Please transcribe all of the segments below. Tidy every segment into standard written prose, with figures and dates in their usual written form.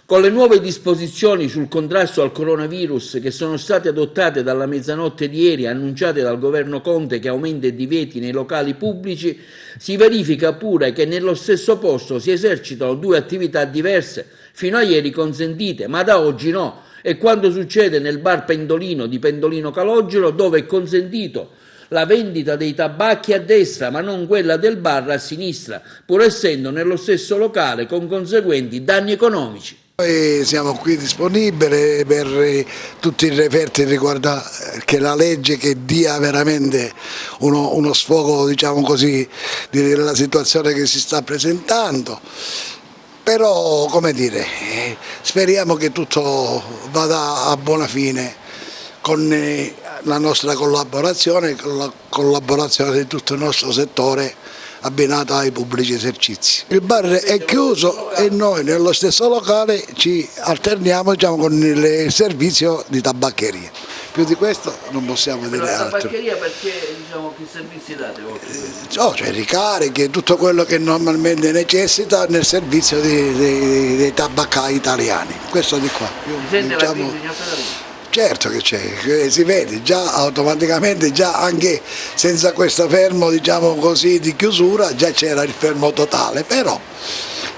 Con le nuove disposizioni sul contrasto al coronavirus che sono state adottate dalla mezzanotte di ieri, annunciate dal governo Conte, che aumenta i divieti nei locali pubblici, si verifica pure che nello stesso posto si esercitano due attività diverse, fino a ieri consentite, ma da oggi no. E quando succede nel bar Pendolino di Pendolino Calogero, dove è consentito la vendita dei tabacchi a destra ma non quella del bar a sinistra, pur essendo nello stesso locale, con conseguenti danni economici. Noi siamo qui disponibili per tutti i referti riguardo che la legge che dia veramente uno sfogo, diciamo così, della situazione che si sta presentando. Però, come dire, speriamo che tutto vada a buona fine con la nostra collaborazione, con la collaborazione di tutto il nostro settore abbinato ai pubblici esercizi. Il bar è chiuso e noi nello stesso locale ci alterniamo, diciamo, con il servizio di tabaccheria. Più di questo non possiamo dire altro. La tabaccheria perché, diciamo, che servizi date? Cioè ricariche, tutto quello che normalmente necessita nel servizio dei tabaccai italiani. Questo di qua. Si sente la crisi, signor Federico? Certo che c'è, si vede già automaticamente, già anche senza questo fermo, diciamo così, di chiusura, già c'era il fermo totale, però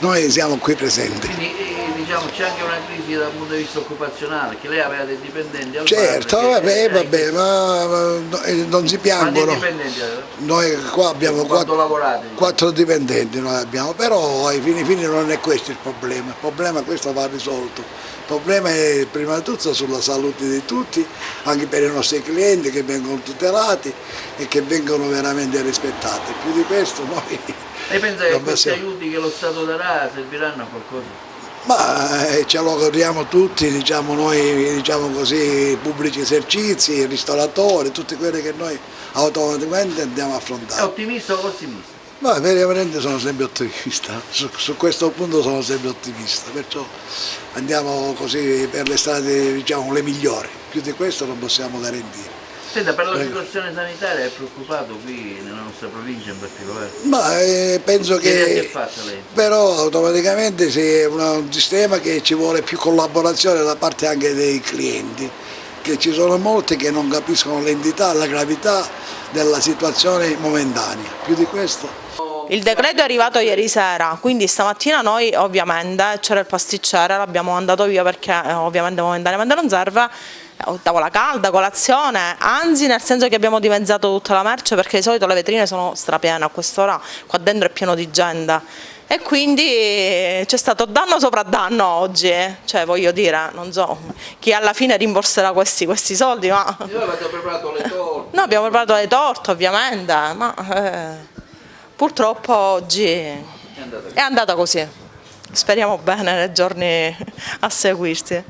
noi siamo qui presenti. Quindi diciamo c'è anche una crisi dal punto di vista occupazionale, che lei aveva dei dipendenti al certo, bar, vabbè, ma non si piangono. Quanti dipendenti aveva? Noi qua abbiamo lavorate? 4 dipendenti, noi abbiamo, però ai fini non è questo il problema questo va risolto. Il problema è prima di tutto sulla salute di tutti, anche per i nostri clienti che vengono tutelati e che vengono veramente rispettati. Più di questo noi... Lei pensa che questi aiuti che lo Stato darà serviranno a qualcosa? Ma ce lo corriamo tutti, diciamo noi, diciamo così, pubblici esercizi, ristoratori, tutti quelli che noi automaticamente andiamo a affrontare. È ottimista o ottimista? Ma veramente sono sempre ottimista, su questo punto sono sempre ottimista, perciò andiamo così per le strade, diciamo, le migliori, più di questo non possiamo garantire. Senta, per la situazione sanitaria è preoccupato qui nella nostra provincia in particolare? Ma penso che però automaticamente se è un sistema che ci vuole più collaborazione da parte anche dei clienti, che ci sono molti che non capiscono l'entità, la gravità della situazione momentanea, più di questo. Il decreto è arrivato ieri sera, quindi stamattina noi ovviamente c'era il pasticcere, l'abbiamo mandato via perché ovviamente momentaneamente non serve, tavola calda, colazione, anzi nel senso che abbiamo dimezzato tutta la merce perché di solito le vetrine sono strapiene a quest'ora, qua dentro è pieno di gente e quindi c'è stato danno sopra danno oggi, cioè voglio dire, non so chi alla fine rimborserà questi soldi, ma... Voi avete preparato le torte? No, abbiamo preparato le torte ovviamente, ma... Purtroppo oggi è andata così, speriamo bene nei giorni a seguirsi.